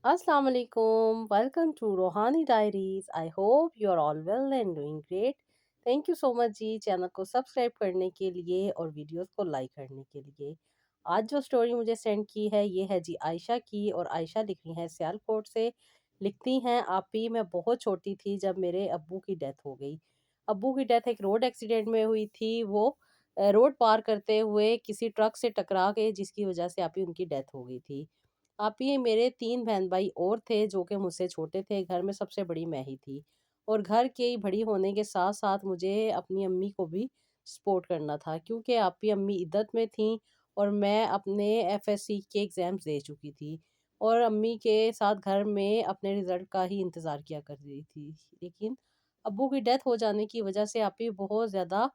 Assalamu alaikum. Welcome to Rohani Diaries. I hope you are all well and doing great. Thank you so much जी channel को subscribe करने के लिए और videos को like करने के लिए। आज जो स्टोरी मुझे सेंड की है ये है जी आयशा की, और आयशा लिख रही हैं सियालकोट से। लिखती हैं, आप ही मैं बहुत छोटी थी जब मेरे अब्बू की डेथ हो गई। अब्बू की डेथ एक रोड एक्सीडेंट में हुई थी। वो रोड पार करते हुए किसी ट्रक से टकरा गए, जिसकी वजह से आप ही उनकी डेथ हो गई थी। आप ही मेरे 3 बहन-भाई और थे जो कि मुझसे छोटे थे, घर में सबसे बड़ी मैं ही थी। और घर की बड़ी होने के साथ-साथ मुझे अपनी अम्मी को भी सपोर्ट करना था, क्योंकि आप ही अम्मी इद्दत में थीं और मैं अपने एफएससी के एग्ज़ाम्स दे चुकी थी। और अम्मी के साथ घर में अपने रिज़ल्ट का ही इंतज़ार किया कर रही थी। लेकिन अब्बू की डेथ हो जाने की वजह से आप ही बहुत ज़्यादा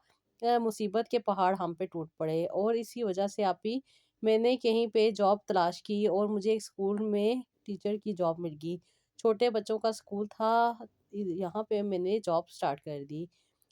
मुसीबत के पहाड़ हम पे टूट पड़े, और इसी वजह से आप ही मैंने कहीं पे जॉब तलाश की और मुझे एक स्कूल में टीचर की जॉब मिल गई। छोटे बच्चों का स्कूल था, यहाँ पे मैंने जॉब स्टार्ट कर दी।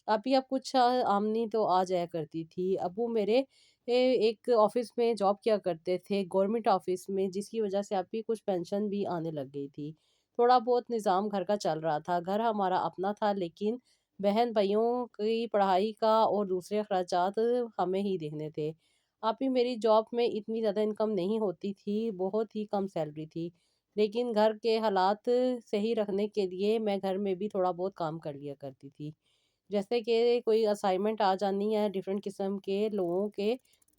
अभी अब कुछ आमनी तो आ जाया करती थी। अब्बू मेरे एक ऑफ़िस में जॉब किया करते थे, गवर्नमेंट ऑफ़िस में, जिसकी वजह से अभी कुछ पेंशन भी आने लग गई थी। थोड़ा बहुत निज़ाम घर का चल रहा था। घर हमारा अपना था, लेकिन बहन-भाइयों की पढ़ाई का और दूसरे अखराजात हमें ही देखने थे। आप ही मेरी जॉब में इतनी ज़्यादा इनकम नहीं होती थी, बहुत ही कम सैलरी थी। लेकिन घर के हालात सही रखने के लिए मैं घर में भी थोड़ा बहुत काम कर लिया करती थी। जैसे कि कोई असाइनमेंट आ जानी है, डिफरेंट किस्म के लोगों के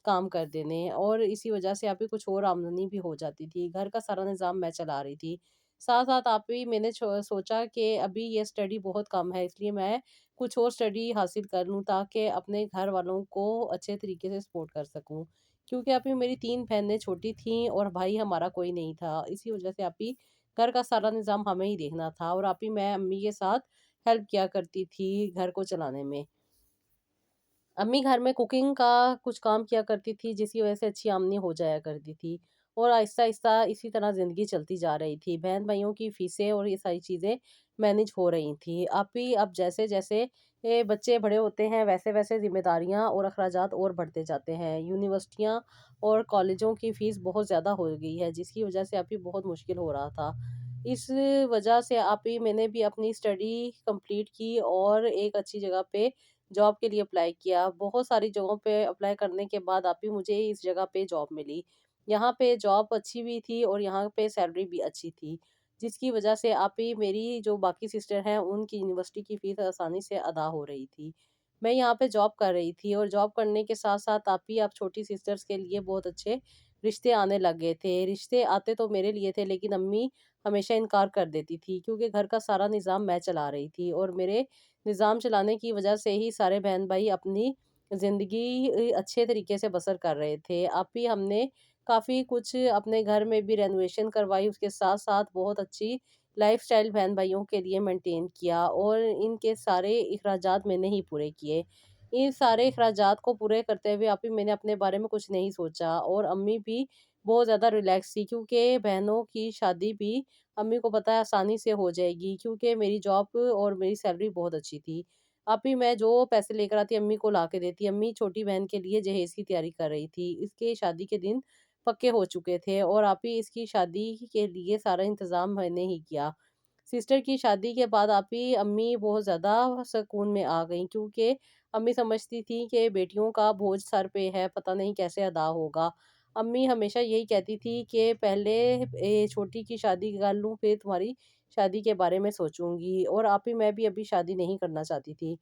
काम कर देने, और इसी वजह से अभी कुछ और आमदनी भी हो जाती थी। घर का सारा निज़ाम मैं चला रही थी। साथ-साथ आप ही मैंने सोचा कि अभी ये स्टडी बहुत कम है, इसलिए मैं कुछ और स्टडी हासिल कर लूँ ताकि अपने घर वालों को अच्छे तरीके से सपोर्ट कर सकूँ। क्योंकि अभी मेरी 3 बहनें छोटी थीं और भाई हमारा कोई नहीं था। इसी वजह से अभी घर का सारा निज़ाम हमें ही देखना था, और अभी मैं अम्मी के साथ हेल्प किया करती थी घर को चलाने में। अम्मी घर में कुकिंग का कुछ काम किया करती थी, जिसकी वजह से अच्छी आमदनी हो जाया करती थी, और आहिस्ता-आहिस्ता इसी तरह ज़िंदगी चलती जा रही थी। बहन-भाइयों की फ़ीसें और ये सारी चीज़ें मैनेज हो रही थी। अब जैसे-जैसे बच्चे बड़े होते हैं, वैसे-वैसे ज़िम्मेदारियाँ और अखराजात और बढ़ते जाते हैं। यूनिवर्सिटियाँ और कॉलेजों की फ़ीस बहुत ज़्यादा हो गई है, जिसकी वजह से अभी बहुत मुश्किल हो रहा था। इस वजह से अभी मैंने भी अपनी स्टडी कंप्लीट की और एक अच्छी जगह पे जॉब के लिए अप्लाई किया। बहुत सारी जगहों पे अप्लाई करने के बाद आप ही मुझे इस जगह पे जॉब मिली। यहाँ पे जॉब अच्छी भी थी और यहाँ पे सैलरी भी अच्छी थी, जिसकी वजह से आप ही मेरी जो बाकी सिस्टर हैं उनकी यूनिवर्सिटी की फ़ीस आसानी से अदा हो रही थी। मैं यहाँ पे जॉब कर रही थी, और जॉब करने के साथ-साथ आप ही अब छोटी सिस्टर्स के लिए बहुत अच्छे रिश्ते आने लग गए थे। रिश्ते आते तो मेरे लिए थे, लेकिन अम्मी हमेशा इनकार कर देती थी, क्योंकि घर का सारा निज़ाम मैं चला रही थी, और मेरे निज़ाम चलाने की वजह से ही सारे बहन-भाई अपनी ज़िंदगी अच्छे तरीके से बसर कर रहे थे। अब भी हमने काफ़ी कुछ अपने घर में भी रेनोवेशन करवाई, उसके साथ-साथ बहुत अच्छी लाइफ़स्टाइल बहन-भाइयों के लिए मेंटेन किया, और इनके सारे इखराजात मैंने ही पूरे किए। इन सारे इखराजात को पूरे करते हुए अभी मैंने अपने बारे में कुछ नहीं सोचा, और अम्मी भी बहुत ज़्यादा रिलैक्स थी, क्योंकि बहनों की शादी भी अम्मी को पता है आसानी से हो जाएगी, क्योंकि मेरी जॉब और मेरी सैलरी बहुत अच्छी थी। अभी मैं जो पैसे लेकर आती अम्मी को ला के देती। अम्मी छोटी बहन के लिए जहेज़ की तैयारी कर रही थी। इसके शादी के दिन पक्के हो चुके थे, और अभी इसकी शादी के लिए सारा इंतज़ाम मैंने ही किया। सिस्टर की शादी के बाद आप ही अम्मी बहुत ज़्यादा सुकून में आ गईं, क्योंकि अम्मी समझती थी कि बेटियों का बोझ सर पे है, पता नहीं कैसे अदा होगा। अम्मी हमेशा यही कहती थी कि पहले छोटी की शादी कर लूँ, फिर तुम्हारी शादी के बारे में सोचूँगी, और आप ही मैं भी अभी शादी नहीं करना चाहती थी।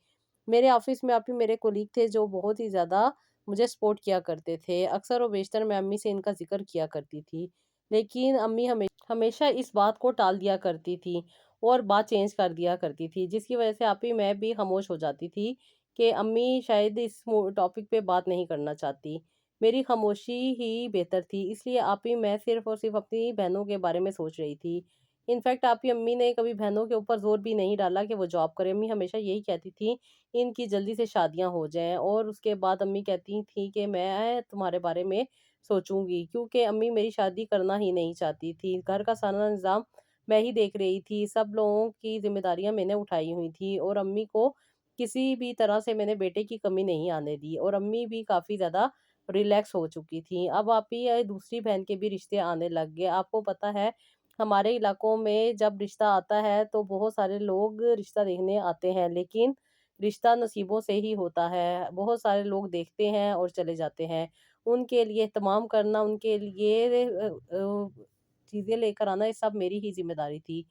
मेरे ऑफ़िस में आप ही मेरे कोलीग थे जो बहुत ही ज़्यादा मुझे सपोर्ट किया करते थे। अक्सर व बेशतर मैं अम्मी से इनका ज़िक्र किया करती थी। लेकिन अम्मी हमेशा इस बात को टाल दिया करती थी और बात चेंज कर दिया करती थी, जिसकी वजह से आप ही मैं भी खामोश हो जाती थी कि अम्मी शायद इस टॉपिक पे बात नहीं करना चाहती। मेरी खामोशी ही बेहतर थी, इसलिए आप ही मैं सिर्फ़ और सिर्फ़ अपनी बहनों के बारे में सोच रही थी। इनफैक्ट आप ही अम्मी ने कभी बहनों के ऊपर ज़ोर भी नहीं डाला कि वो जॉब करें। अम्मी हमेशा यही कहती थी, इनकी जल्दी से शादियाँ हो जाएँ, और उसके बाद अम्मी कहती थी कि मैं तुम्हारे बारे में सोचूँगी, क्योंकि अम्मी मेरी शादी करना ही नहीं चाहती थी। घर का सारा निज़ाम मैं ही देख रही थी, सब लोगों की ज़िम्मेदारियाँ मैंने उठाई हुई थी, और अम्मी को किसी भी तरह से मैंने बेटे की कमी नहीं आने दी, और अम्मी भी काफ़ी ज़्यादा रिलैक्स हो चुकी थी। अब आप ही दूसरी बहन के भी रिश्ते आने लग गए। आपको पता है हमारे इलाकों में जब रिश्ता आता है तो बहुत सारे लोग रिश्ता देखने आते हैं, लेकिन रिश्ता नसीबों से ही होता है। बहुत सारे लोग देखते हैं और चले जाते हैं। उनके लिए तमाम करना, उनके लिए चीज़ें लेकर आना, ये सब मेरी ही ज़िम्मेदारी थी।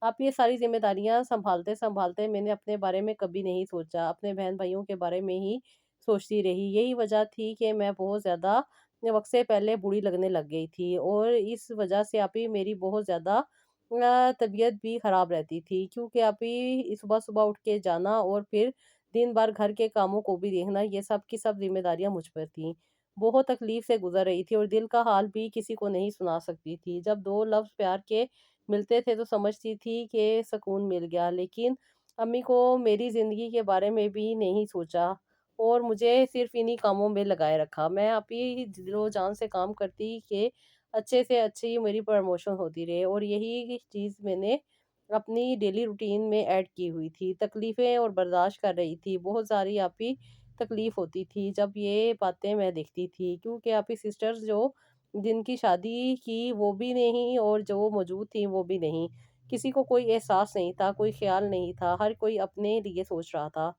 अब ये सारी ज़िम्मेदारियाँ सँभालते-सँभालते मैंने अपने बारे में कभी नहीं सोचा, अपने बहन-भाइयों के बारे में ही सोचती रही। यही वजह थी कि मैं बहुत ज़्यादा वक़्त से पहले बूढ़ी लगने लग गई थी, और इस वजह से अभी मेरी बहुत ज़्यादा तबीयत भी ख़राब रहती थी, क्योंकि अभी सुबह-सुबह उठ के जाना और फिर दिन भर घर के कामों को भी देखना, ये सब की सब ज़िम्मेदारियाँ मुझ पर थीं। बहुत तकलीफ़ से गुज़र रही थी और दिल का हाल भी किसी को नहीं सुना सकती थी। जब 2 लफ्ज़ प्यार के मिलते थे तो समझती थी कि सुकून मिल गया, लेकिन अम्मी को मेरी ज़िंदगी के बारे में भी नहीं सोचा और मुझे सिर्फ़ इन्हीं कामों में लगाए रखा। मैं अभी दिलो-जान से काम करती कि अच्छे से अच्छी मेरी प्रमोशन होती रहे, और यही चीज़ मैंने अपनी डेली रूटीन में ऐड की हुई थी। तकलीफ़ें और बर्दाश्त कर रही थी। बहुत सारी आपी तकलीफ़ होती थी जब ये बातें मैं देखती थी, क्योंकि आपकी सिस्टर्स जो जिनकी शादी की वो भी नहीं और जो मौजूद थी वो भी नहीं। किसी को कोई एहसास नहीं था, कोई ख़्याल नहीं था, हर कोई अपने लिए सोच रहा था।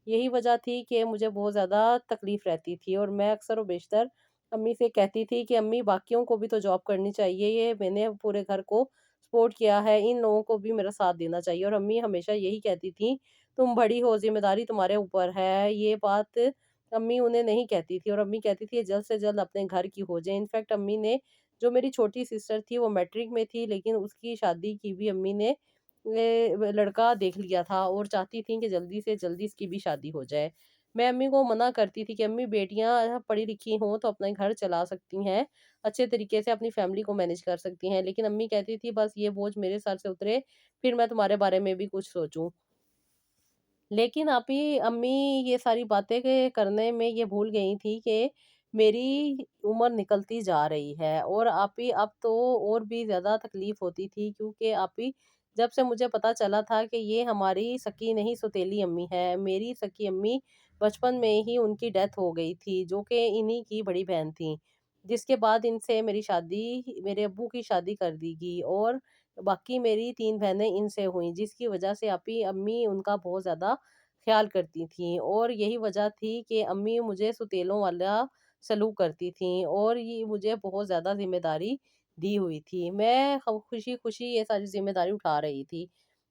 यही वजह थी कि मुझे बहुत ज़्यादा तकलीफ़ रहती थी, और मैं अक्सर और बेशतर अम्मी से कहती थी कि अम्मी, बाकियों को भी तो जॉब करनी चाहिए, ये मैंने पूरे घर को सपोर्ट किया है, इन लोगों को भी मेरा साथ देना चाहिए। और अम्मी हमेशा यही कहती थी, तुम बड़ी हो, ज़िम्मेदारी तुम्हारे ऊपर है। ये बात अम्मी उन्हें नहीं कहती थी, और अम्मी कहती थी जल्द से जल्द अपने घर की हो जाए। इनफैक्ट अम्मी ने, जो मेरी छोटी सिस्टर थी वो मैट्रिक में थी, लेकिन उसकी शादी की भी अम्मी ने लड़का देख लिया था और चाहती थी कि जल्दी से जल्दी इसकी भी शादी हो जाए। मैं अम्मी को मना करती थी कि अम्मी, बेटियाँ पढ़ी लिखी हों तो अपना घर चला सकती हैं, अच्छे तरीके से अपनी फैमिली को मैनेज कर सकती हैं। लेकिन अम्मी कहती थी बस ये बोझ मेरे सर से उतरे, फिर मैं तुम्हारे बारे में भी कुछ सोचूँ। लेकिन अभी अम्मी ये सारी बातें के करने में ये भूल गई थी कि मेरी उम्र निकलती जा रही है, और आपी अब तो और भी ज़्यादा तकलीफ़ होती थी, क्योंकि आपी जब से मुझे पता चला था कि ये हमारी सकी नहीं सौतेली अम्मी है। मेरी सकी अम्मी बचपन में ही उनकी डेथ हो गई थी, जो कि इन्हीं की बड़ी बहन थी। जिसके बाद इनसे मेरी शादी, मेरे अब्बू की शादी कर दी गई, और बाकी मेरी 3 बहनें इनसे हुईं, जिसकी वजह से अभी अम्मी उनका बहुत ज़्यादा ख़्याल करती थीं, और यही वजह थी कि अम्मी मुझे सौतेलों वाला सलूक करती थीं, और ये मुझे बहुत ज़्यादा ज़िम्मेदारी दी हुई थी। मैं खुशी-खुशी ये सारी ज़िम्मेदारी उठा रही थी।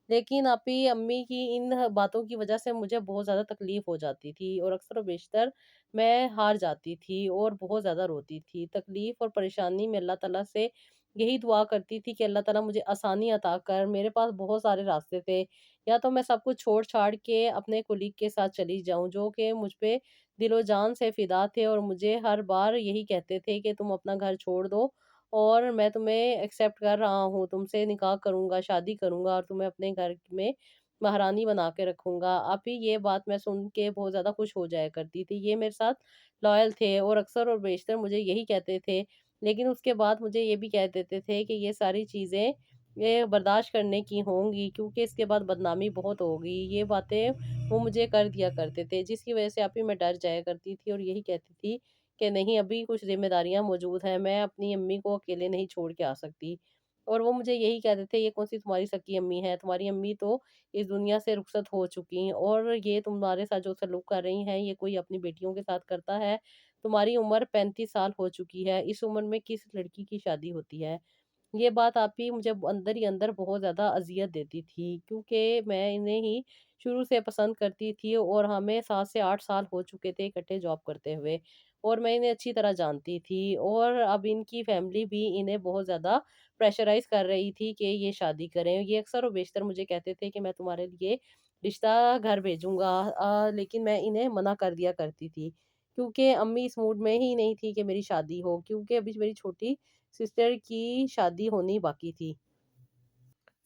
लेकिन अभी अम्मी की इन बातों की वजह से मुझे बहुत ज़्यादा तकलीफ़ हो जाती थी, और अक्सर और बेशतर मैं हार जाती थी और बहुत ज़्यादा रोती थी। तकलीफ़ और परेशानी में अल्लाह ताला से यही दुआ करती थी कि अल्लाह ताला मुझे आसानी अता कर। मेरे पास बहुत सारे रास्ते थे, या तो मैं सब कुछ छोड़-छाड़ के अपने कोलीग के साथ चली जाऊँ, जो कि मुझ पे दिलो-जान से फ़िदा थे और मुझे हर बार यही कहते थे कि तुम अपना घर छोड़ दो, और मैं तुम्हें एक्सेप्ट कर रहा हूँ, तुमसे निकाह करूँगा, शादी करूँगा, और तुम्हें अपने घर में महारानी बना के रखूँगा। अभी ये बात मैं सुन के बहुत ज़्यादा खुश हो जाया करती थी। ये मेरे साथ लॉयल थे और अक्सर और बेशतर मुझे यही कहते थे। लेकिन उसके बाद मुझे ये भी कह देते थे कि ये सारी चीज़ें ये बर्दाश्त करने की होंगी, क्योंकि इसके बाद बदनामी बहुत होगी। ये बातें वो मुझे कर दिया करते थे, जिसकी वज़ह से अभी मैं डर जाया करती थी और यही कहती थी कि नहीं, अभी कुछ ज़िम्मेदारियाँ मौजूद हैं, मैं अपनी अम्मी को अकेले नहीं छोड़ के आ सकती। और वो मुझे यही कहते थे, ये कौन-सी तुम्हारी सगी अम्मी है, तुम्हारी अम्मी तो इस दुनिया से रुखसत हो चुकी, और ये तुम्हारे साथ जो सलूक कर रही हैं, ये कोई अपनी बेटियों के साथ करता है? तुम्हारी उम्र 35 साल हो चुकी है, इस उम्र में किस लड़की की शादी होती है? ये बात आप ही मुझे अंदर ही अंदर बहुत ज़्यादा अज़ियत देती थी, क्योंकि मैं इन्हें ही शुरू से पसंद करती थी, और हमें 7 से 8 साल हो चुके थे इकट्ठे जॉब करते हुए, और मैं इन्हें अच्छी तरह जानती थी, और अब इनकी फैमिली भी इन्हें बहुत ज़्यादा प्रेशराइज़ कर रही थी कि ये शादी करें। ये अक्सर और बेशतर मुझे कहते थे कि मैं तुम्हारे लिए रिश्ता घर भेजूँगा, लेकिन मैं इन्हें मना कर दिया करती थी, क्योंकि अम्मी इस मूड में ही नहीं थी कि मेरी शादी हो, क्योंकि अभी मेरी छोटी सिस्टर की शादी होनी बाकी थी।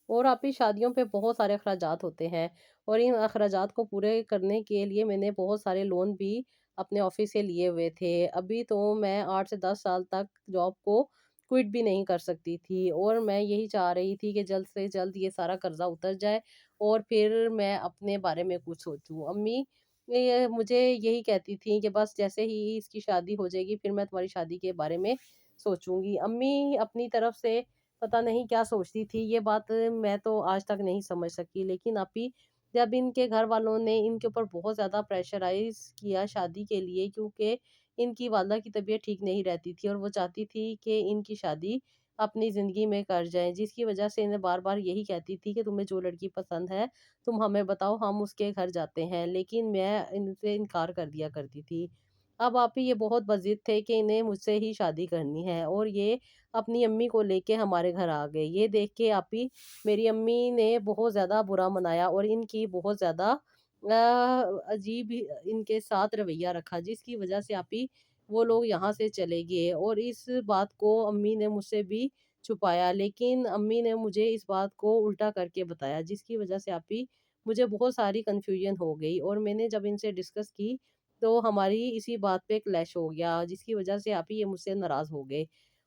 और आपकी शादियों पे बहुत सारे अखराजात होते हैं, और इन अखराजात को पूरे करने के लिए मैंने बहुत सारे लोन भी अपने ऑफ़िस से लिए हुए थे। अभी तो मैं 8 से 10 साल तक जॉब को क्विट भी नहीं कर सकती थी, और मैं यही चाह रही थी कि जल्द से जल्द ये सारा कर्ज़ा उतर जाए, और फिर मैं अपने बारे में कुछ सोचूँ। अम्मी ये मुझे यही कहती थीं कि बस जैसे ही इसकी शादी हो जाएगी, फिर मैं तुम्हारी शादी के बारे में सोचूँगी। अम्मी अपनी तरफ से पता नहीं क्या सोचती थी, ये बात मैं तो आज तक नहीं समझ सकी। लेकिन अभी जब इनके घर वालों ने इनके ऊपर बहुत ज़्यादा प्रेशराइज़ किया शादी के लिए, क्योंकि इनकी वालदा की तबीयत ठीक नहीं रहती थी और वो चाहती थी कि इनकी शादी अपनी ज़िंदगी में कर जाएँ, जिसकी वजह से इन्हें बार-बार यही कहती थी कि तुम्हें जो लड़की पसंद है, तुम हमें बताओ, हम उसके घर जाते हैं। लेकिन मैं इनसे इनकार कर दिया करती थी। अब आप ही ये बहुत ज़िद थे कि इन्हें मुझसे ही शादी करनी है, और ये अपनी अम्मी को लेके हमारे घर आ गए। ये देख के आप ही मेरी अम्मी ने बहुत ज़्यादा बुरा मनाया और इनकी बहुत ज़्यादा अजीब ही इनके साथ रवैया रखा, जिसकी वजह से आप ही वो लोग यहाँ से चले गए। और इस बात को अम्मी ने मुझसे भी छुपाया, लेकिन अम्मी ने मुझे इस बात को उल्टा करके बताया, जिसकी वजह से आप ही मुझे बहुत सारी कन्फ्यूजन हो गई। और मैंने जब इनसे डिस्कस की, तो हमारी इसी बात पे क्लैश हो गया, जिसकी वजह से आप ही ये मुझसे नाराज़ हो गए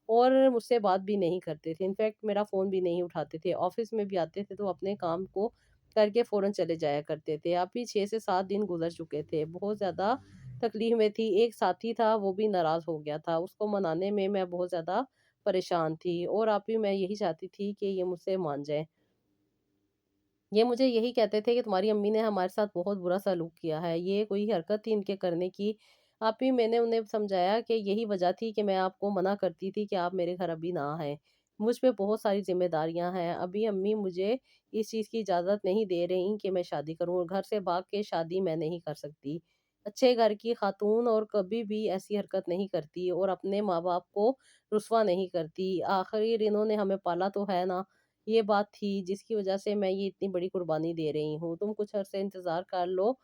और मुझसे बात भी नहीं करते थे। इनफैक्ट मेरा फ़ोन भी नहीं उठाते थे। ऑफ़िस में भी आते थे तो अपने काम को करके फ़ौरन चले जाया करते थे। अभी 6 से 7 दिन गुज़र चुके थे। बहुत ज़्यादा तकलीफ़ में थी। एक साथी था, वो भी नाराज़ हो गया था। उसको मनाने में मैं बहुत ज़्यादा परेशान थी, और आप ही मैं यही चाहती थी कि ये मुझसे मान जाएँ। ये मुझे यही कहते थे कि तुम्हारी अम्मी ने हमारे साथ बहुत बुरा सलूक किया है, ये कोई हरकत थी इनके करने की। आप ही मैंने उन्हें समझाया कि यही वजह थी कि मैं आपको मना करती थी कि आप मेरे घर अभी ना आएँ। मुझ पे बहुत सारी ज़िम्मेदारियाँ हैं। अभी अम्मी मुझे इस चीज़ की इजाज़त नहीं दे रहीं कि मैं शादी करूँ, और घर से भाग के शादी मैं नहीं कर सकती। अच्छे घर की खातून और कभी भी ऐसी हरकत नहीं करती और अपने माँ-बाप को रुसवा नहीं करती। आखिर इन्होंने हमें पाला तो है ना। ये बात थी जिसकी वजह से मैं ये इतनी बड़ी कुर्बानी दे रही हूँ। तुम कुछ अरसे इंतज़ार कर लो।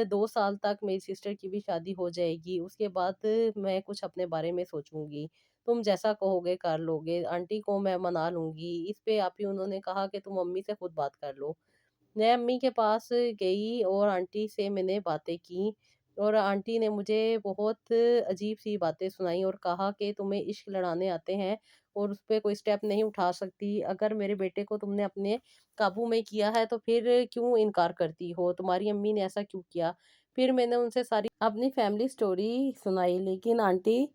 2 साल तक मेरी सिस्टर की भी शादी हो जाएगी। उसके बाद मैं कुछ अपने बारे में सोचूँगी। तुम जैसा कहोगे कर लोगे। आंटी को मैं मना लूँगी। इस पे आप ही उन्होंने कहा कि तुम अम्मी से खुद बात कर लो। मैं अम्मी के पास गई और आंटी से मैंने बातें की, और आंटी ने मुझे बहुत अजीब-सी बातें सुनाई और कहा कि तुम्हें इश्क लड़ाने आते हैं और उस पे कोई स्टेप नहीं उठा सकती। अगर मेरे बेटे को तुमने अपने काबू में किया है तो फिर क्यों इनकार करती हो? तुम्हारी अम्मी ने ऐसा क्यों किया? फिर मैंने उनसे सारी अपनी फैमिली स्टोरी सुनाई, लेकिन आंटी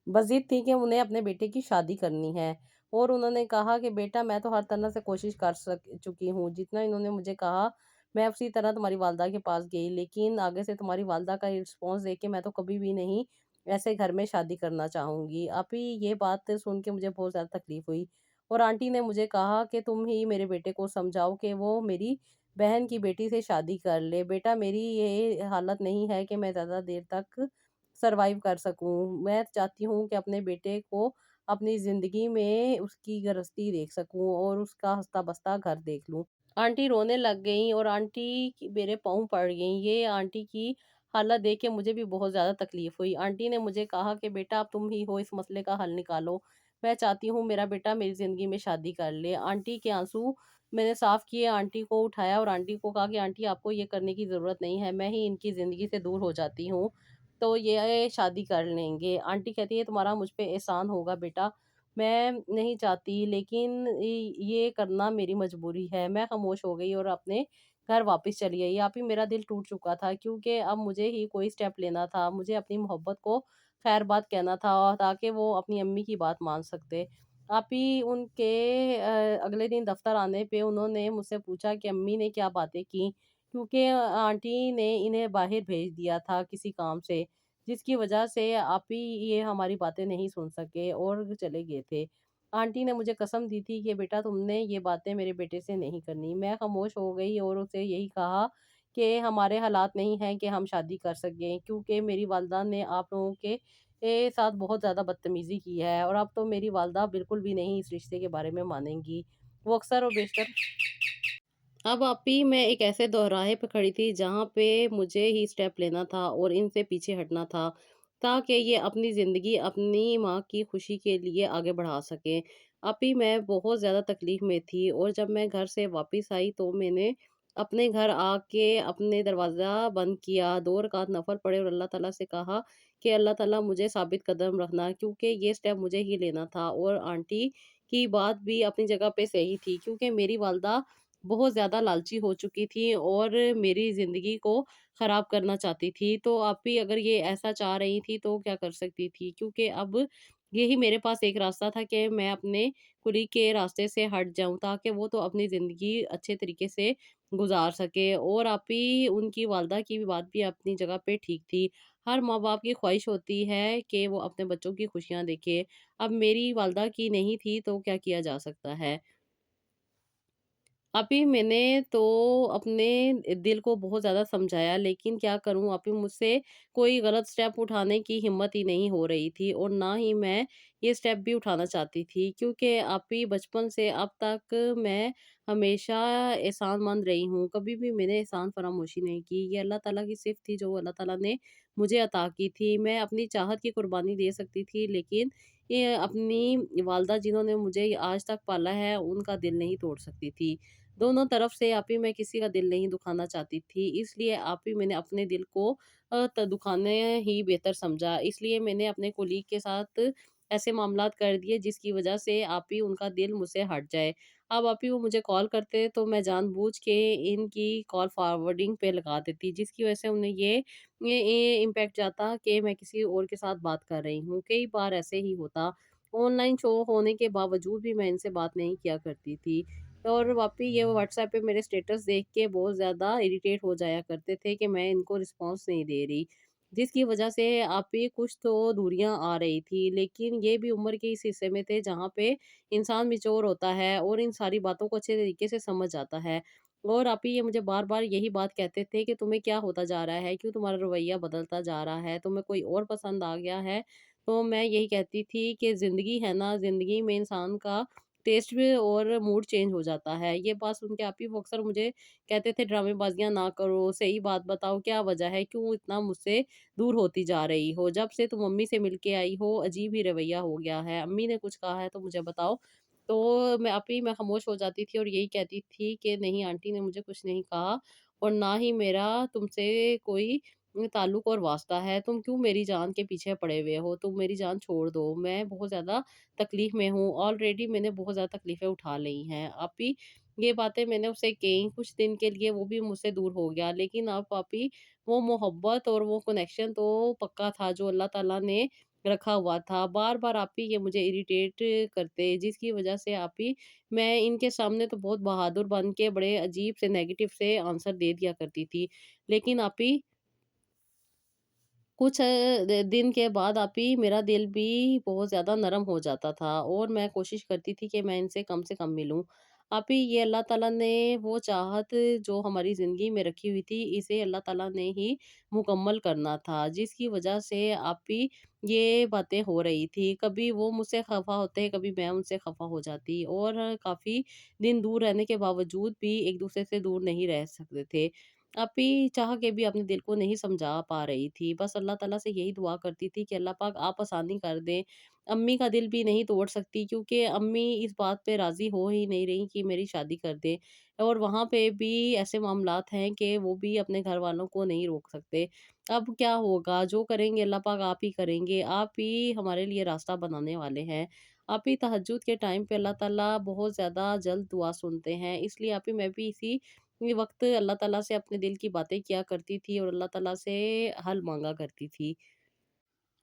बज़िद थी कि उन्हें अपने बेटे की शादी करनी है। और उन्होंने कहा कि बेटा, मैं तो हर तरह से कोशिश कर चुकी हूँ, जितना इन्होंने मुझे कहा मैं उसी तरह तुम्हारी वालदा के पास गई, लेकिन आगे से तुम्हारी वालदा का रिस्पॉन्स देख के मैं तो कभी भी नहीं ऐसे घर में शादी करना चाहूँगी। अभी ये बात सुन के मुझे बहुत ज़्यादा तकलीफ़ हुई, और आंटी ने मुझे कहा कि तुम ही मेरे बेटे को समझाओ कि वो मेरी बहन की बेटी से शादी कर ले। बेटा, मेरी ये हालत नहीं है कि मैं ज़्यादा देर तक सर्वाइव कर सकूँ। मैं चाहती हूँ कि अपने बेटे को अपनी ज़िंदगी में उसकी गृहस्थी देख सकूँ और उसका हँसता-बसता घर देख लूँ। आंटी रोने लग गईं और आंटी की मेरे पाँव पड़ गईं। ये आंटी की हालत देख के मुझे भी बहुत ज़्यादा तकलीफ़ हुई। आंटी ने मुझे कहा कि बेटा, अब तुम ही हो, इस मसले का हल निकालो। मैं चाहती हूँ मेरा बेटा मेरी ज़िंदगी में शादी कर ले। आंटी के आँसू मैंने साफ़ किए, आंटी को उठाया और आंटी को कहा कि आंटी, आपको ये करने की ज़रूरत नहीं है, मैं ही इनकी ज़िंदगी से दूर हो जाती हूँ, तो ये शादी कर लेंगे। आंटी कहती है तुम्हारा मुझ पे एहसान होगा बेटा, मैं नहीं चाहती, लेकिन ये करना मेरी मजबूरी है। मैं खामोश हो गई और अपने घर वापस चली आई। आप ही मेरा दिल टूट चुका था, क्योंकि अब मुझे ही कोई स्टेप लेना था। मुझे अपनी मोहब्बत को खैर-बात कहना था ताकि वो अपनी अम्मी की बात मान सकते। आप ही उनके अगले दिन दफ़्तर आने पे उन्होंने मुझसे पूछा कि अम्मी ने क्या बातें की, क्योंकि आंटी ने इन्हें बाहर भेज दिया था किसी काम से। जिसकी वजह से आप ही ये हमारी बातें नहीं सुन सके और चले गए थे। आंटी ने मुझे कसम दी थी कि बेटा, तुमने ये बातें मेरे बेटे से नहीं करनी। मैं खामोश हो गई और उसे यही कहा कि हमारे हालात नहीं हैं कि हम शादी कर सकें, क्योंकि मेरी वालदा ने आप लोगों के साथ बहुत ज़्यादा बदतमीज़ी की है, और अब तो मेरी वालदा बिल्कुल भी नहीं इस रिश्ते के बारे में मानेंगी। वो अक्सर और बेशतर अब आप ही मैं एक ऐसे दोराहे पे खड़ी थी जहाँ पे मुझे ही स्टेप लेना था और इनसे पीछे हटना था, ताकि ये अपनी ज़िंदगी अपनी माँ की खुशी के लिए आगे बढ़ा सकें। अब ही मैं बहुत ज़्यादा तकलीफ़ में थी, और जब मैं घर से वापस आई तो मैंने अपने घर आके अपने दरवाज़ा बंद किया, 2 रकात नफ़ल पढ़े और अल्लाह ताला से कहा कि अल्लाह ताला मुझे साबित कदम रखना, क्योंकि ये स्टेप मुझे ही लेना था। और आंटी की बात भी अपनी जगह पे सही थी, क्योंकि मेरी वालदा बहुत ज़्यादा लालची हो चुकी थी और मेरी ज़िंदगी को ख़राब करना चाहती थी। तो आप भी अगर ये ऐसा चाह रही थी तो क्या कर सकती थी? क्योंकि अब यही मेरे पास एक रास्ता था कि मैं अपने कुलीग के रास्ते से हट जाऊँ, ताकि वो तो अपनी ज़िंदगी अच्छे तरीके से गुज़ार सके। और आप ही उनकी वालदा की भी बात भी अपनी जगह पे ठीक थी। हर माँ-बाप की ख़्वाहिश होती है कि वो अपने बच्चों की खुशियाँ देखें। अब मेरी वालदा की नहीं थी, तो क्या किया जा सकता है? अभी मैंने तो अपने दिल को बहुत ज़्यादा समझाया, लेकिन क्या करूँ, अभी मुझसे कोई गलत स्टेप उठाने की हिम्मत ही नहीं हो रही थी, और ना ही मैं ये स्टेप भी उठाना चाहती थी, क्योंकि अभी बचपन से अब तक मैं हमेशा एहसानमंद रही हूँ। कभी भी मैंने एहसान फरामोशी नहीं की। ये अल्लाह ताला की सिफ़त थी जो अल्लाह ताला ने मुझे अता की थी। मैं अपनी चाहत की कुर्बानी दे सकती थी, लेकिन ये अपनी वालदा जिन्होंने मुझे आज तक पाला है, उनका दिल नहीं तोड़ सकती थी। दोनों तरफ से आप ही मैं किसी का दिल नहीं दुखाना चाहती थी, इसलिए आप ही मैंने अपने दिल को दुखाने ही बेहतर समझा। इसलिए मैंने अपने कोलीग के साथ ऐसे मामलात कर दिए, जिसकी वजह से आप ही उनका दिल मुझसे हट जाए। अब आप ही वो मुझे कॉल करते, तो मैं जानबूझ के इनकी कॉल फॉरवर्डिंग पे लगा देती, जिसकी वजह से उन्हें ये इम्पैक्ट जाता कि मैं किसी और के साथ बात कर रही हूँ। कई बार ऐसे ही होता। ऑनलाइन शो होने के बावजूद भी मैं इनसे बात नहीं किया करती थी। और वापी ये व्हाट्सएप पे मेरे स्टेटस देख के बहुत ज़्यादा इरिटेट हो जाया करते थे कि मैं इनको रिस्पॉन्स नहीं दे रही। जिसकी वजह से आप ही कुछ तो दूरियाँ आ रही थी, लेकिन ये भी उम्र के इस हिस्से में थे जहाँ पे इंसान मैच्योर होता है और इन सारी बातों को अच्छे तरीके से समझ जाता है। और आप ही ये मुझे बार-बार यही बात कहते थे कि तुम्हें क्या होता जा रहा है? क्यों तुम्हारा रवैया बदलता जा रहा है? तुम्हें कोई और पसंद आ गया है? तो मैं यही कहती थी कि ज़िंदगी है ना, ज़िंदगी में इंसान का टेस्ट भी और मूड चेंज हो जाता है। ये बात सुन के आप ही वो अक्सर मुझे कहते थे, ड्रामेबाज़ियाँ ना करो, सही बात बताओ क्या वजह है? क्यों इतना मुझसे दूर होती जा रही हो? जब से तुम मम्मी से मिल के आई हो, अजीब ही रवैया हो गया है। अम्मी ने कुछ कहा है तो मुझे बताओ। तो मैं आप ही मैं खामोश हो जाती थी और यही कहती थी कि नहीं, आंटी ने मुझे कुछ नहीं कहा, और ना ही मेरा तुमसे कोई ताल्लुक और वास्ता है। तुम क्यों मेरी जान के पीछे पड़े हुए हो? तुम मेरी जान छोड़ दो। मैं बहुत ज़्यादा तकलीफ़ में हूँ। ऑलरेडी मैंने बहुत ज़्यादा तकलीफ़ें उठा ली हैं। आप ही ये बातें मैंने उससे कहीं, कुछ दिन के लिए वो भी मुझसे दूर हो गया। लेकिन अब आप ही वो मोहब्बत और वो कनेक्शन तो पक्का था जो अल्लाह ताला ने रखा हुआ था। बार-बार आप ही ये मुझे इरिटेट करते, जिसकी वज़ह से आप ही मैं इनके सामने तो बहुत बहादुर बन के बड़े अजीब से नेगेटिव से आंसर दे दिया करती थी। लेकिन आप ही कुछ दिन के बाद आप ही मेरा दिल भी बहुत ज़्यादा नरम हो जाता था, और मैं कोशिश करती थी कि मैं इनसे कम से कम मिलूँ। आप ही ये अल्लाह ताला ने वो चाहत जो हमारी ज़िंदगी में रखी हुई थी, इसे अल्लाह ताला ने ही मुकम्मल करना था, जिसकी वजह से आप ही ये बातें हो रही थी। कभी वो मुझसे खफ़ा होते, कभी मैं उनसे खफ़ा हो जाती, और काफ़ी दिन दूर रहने के बावजूद भी एक-दूसरे से दूर नहीं रह सकते थे। अपी चाह के भी अपने दिल को नहीं समझा पा रही थी। बस अल्लाह ताला से यही दुआ करती थी कि अल्लाह पाक आप आसानी कर दें। अम्मी का दिल भी नहीं तोड़ सकती, क्योंकि अम्मी इस बात पे राज़ी हो ही नहीं रही कि मेरी शादी कर दें। और वहाँ पे भी ऐसे मामलात हैं कि वो भी अपने घरवालों को नहीं रोक सकते। अब क्या होगा? जो करेंगे अल्लाह पाक आप ही करेंगे। आप ही हमारे लिए रास्ता बनाने वाले हैं। आप ही तहज्जुद के टाइम पे अल्लाह ताला बहुत ज़्यादा जल्द दुआ सुनते हैं। इसलिए आप ही मैं भी इसी ये वक़्त अल्लाह ताला से अपने दिल की बातें किया करती थी और अल्लाह ताला से हल माँगा करती थी।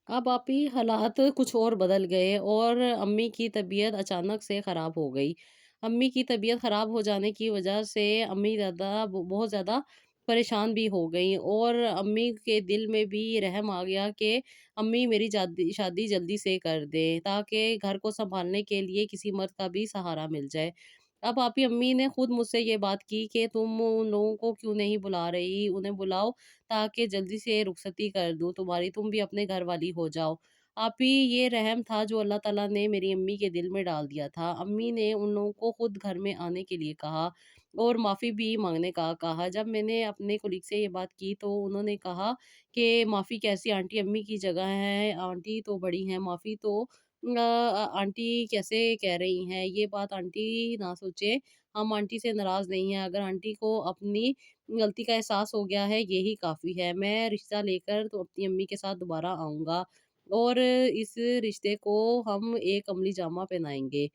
अब आप ही हालात कुछ और बदल गए, और अम्मी की तबीयत अचानक से ख़राब हो गई। अम्मी की तबीयत ख़राब हो जाने की वजह से अम्मी बहुत ज़्यादा परेशान भी हो गईं, और अम्मी के दिल में भी ये रहम आ गया कि अम्मी मेरी जादी शादी जल्दी से कर दें, ताकि घर को सँभालने के लिए किसी मर्द का भी सहारा मिल जाए। अब आपकी अम्मी ने खुद मुझसे ये बात की कि तुम उन लोगों को क्यों नहीं बुला रही? उन्हें बुलाओ, ताकि जल्दी से रुखसती कर दूँ तुम्हारी, तुम भी अपने घर वाली हो जाओ। आप ही ये रहम था जो अल्लाह ताला ने मेरी अम्मी के दिल में डाल दिया था। अम्मी ने उन लोगों को खुद घर में आने के लिए कहा, और माफ़ी भी माँगने का कहा। जब मैंने अपने कोलीग से ये बात की, तो उन्होंने कहा कि माफ़ी कैसी आंटी, अम्मी की जगह है, आंटी तो बड़ी हैं, माफ़ी तो आंटी कैसे कह रही हैं? ये बात आंटी ना सोचें, हम आंटी से नाराज़ नहीं हैं। अगर आंटी को अपनी गलती का एहसास हो गया है, यही काफ़ी है। मैं रिश्ता लेकर तो अपनी अम्मी के साथ दोबारा आऊँगा, और इस रिश्ते को हम एक अमली जामा पहनाएँगे।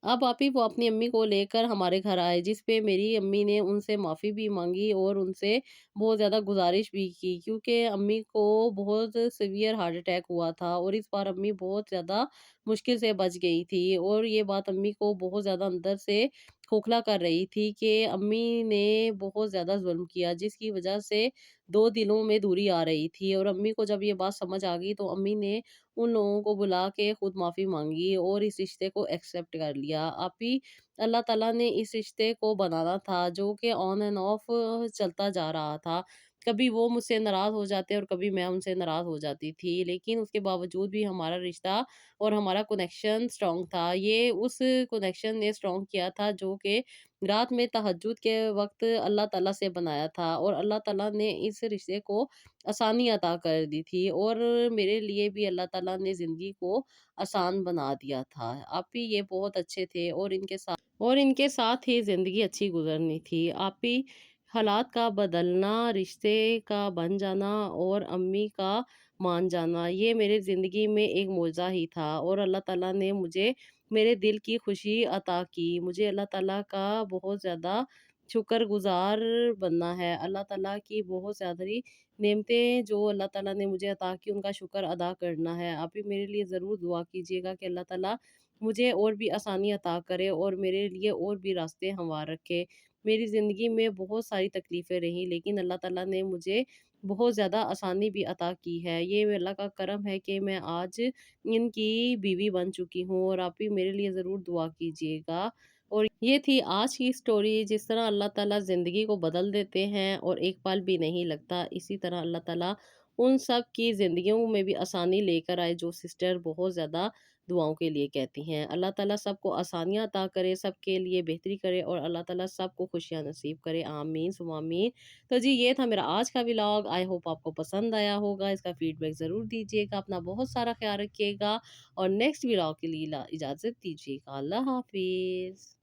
अब आप ही वो अपनी अम्मी को लेकर हमारे घर आए, जिस पे मेरी अम्मी ने उनसे माफ़ी भी माँगी और उनसे बहुत ज़्यादा गुज़ारिश भी की, क्योंकि अम्मी को बहुत सीवियर हार्ट अटैक हुआ था और इस बार अम्मी बहुत ज़्यादा मुश्किल से बच गई थी। और ये बात अम्मी को बहुत ज़्यादा अंदर से खोखला कर रही थी कि अम्मी ने बहुत ज़्यादा ज़ुल्म किया, जिसकी वज़ह से 2 दिलों में दूरी आ रही थी। और अम्मी को जब ये बात समझ आ गई, तो अम्मी ने उन लोगों को बुला के खुद माफ़ी माँगी और इस रिश्ते को एक्सेप्ट कर लिया। आप ही अल्लाह ताला ने इस रिश्ते को बनाना था, जो कि ऑन एंड ऑफ चलता जा रहा था। कभी वो मुझसे नाराज़ हो जाते और कभी मैं उनसे नाराज़ हो जाती थी। लेकिन उसके बावजूद भी हमारा रिश्ता और हमारा कनेक्शन स्ट्रॉन्ग था। ये उस कनेक्शन ने स्ट्रॉन्ग किया था, जो कि रात में तहज्जुद के वक़्त अल्लाह ताला से बनाया था, और अल्लाह ताला ने इस रिश्ते को आसानी अता कर दी थी। और मेरे लिए भी अल्लाह ताला ने ज़िंदगी को आसान बना दिया था। आप ही ये बहुत अच्छे थे और इनके साथ ही ज़िंदगी अच्छी गुज़रनी थी। आप ही हालात का बदलना, रिश्ते का बन जाना और अम्मी का मान जाना, ये मेरे ज़िंदगी में एक मौज़ा ही था। और अल्लाह ताला ने मुझे मेरे दिल की खुशी अता की। मुझे अल्लाह ताला का बहुत ज़्यादा शुक्रगुज़ार बनना है। अल्लाह ताला की बहुत ज़्यादा नेमतें जो अल्लाह ताला ने मुझे अता की, उनका शुक्र अदा करना है। आप भी मेरे लिए ज़रूर दुआ कीजिएगा कि अल्लाह ताला मुझे और भी आसानी अता करे और मेरे लिए और भी रास्ते हमवार रखे। मेरी ज़िंदगी में बहुत सारी तकलीफ़ें रहीं, लेकिन अल्लाह ताला ने मुझे बहुत ज़्यादा आसानी भी अता की है। ये अल्लाह का करम है कि मैं आज इनकी बीवी बन चुकी हूँ। और आप भी मेरे लिए ज़रूर दुआ कीजिएगा। और ये थी आज की स्टोरी। जिस तरह अल्लाह ताला ज़िंदगी को बदल देते हैं और एक पल भी नहीं लगता, इसी तरह अल्लाह ताला उन सब की ज़िंदगियों में भी आसानी लेकर आए, जो सिस्टर बहुत ज़्यादा दुआओं के लिए कहती हैं। अल्लाह ताला सबको आसानियाँ अता करे, सबके लिए बेहतरी करे और अल्लाह ताला सबको खुशियाँ नसीब करे। आमीन सुम्मा आमीन। तो जी, ये था मेरा आज का व्लॉग। आई होप आपको पसंद आया होगा। इसका फीडबैक ज़रूर दीजिएगा। अपना बहुत सारा ख़्याल रखिएगा और नेक्स्ट व्लॉग के लिए इजाज़त दीजिएगा। अल्लाह हाफ़िज़।